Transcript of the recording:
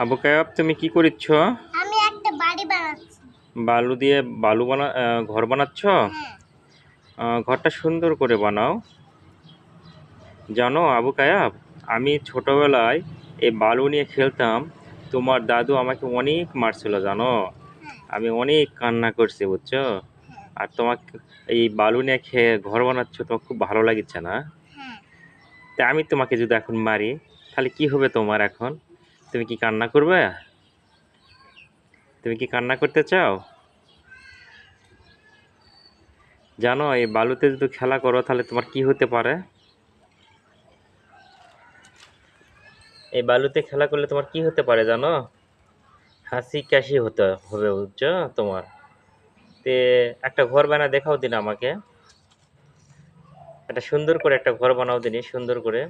আবু কায়াব, তুমি কি করিচ্ছ? আমি একটা বাড়ি বানাচ্ছি। বালু দিয়ে ঘর বানাচ্ছ? হ্যাঁ। ঘরটা সুন্দর করে বানাও। জানো আবু কায়াব, আমি ছোটবেলায় এই বালু নিয়ে খেলতাম। তোমার দাদু আমাকে অনেক মারছিল জানো। হ্যাঁ। আমি অনেক কান্না করছি বুঝছো। হ্যাঁ। আর তোমাকে এই বালু নিয়ে খেয়ে ঘর বানাচ্ছ, তোমার খুব ভালো লাগছে না? হ্যাঁ। তা আমি তোমাকে যদি এখন মারি, তাহলে কি হবে তোমার এখন? তুমি কি কান্না করবে? তুমি কি কান্না করতে চাও? জানো এই বালুতে যদি খেলা করো তাহলে তোমার কি হতে পারে? এই বালুতে খেলা করলে তোমার কি হতে পারে জানো? হাসি কাশি হতে হবে বুঝছো তোমার। তে একটা ঘর বানা দেখাও দিন আমাকে। একটা সুন্দর করে একটা ঘর বানাও দিনি সুন্দর করে।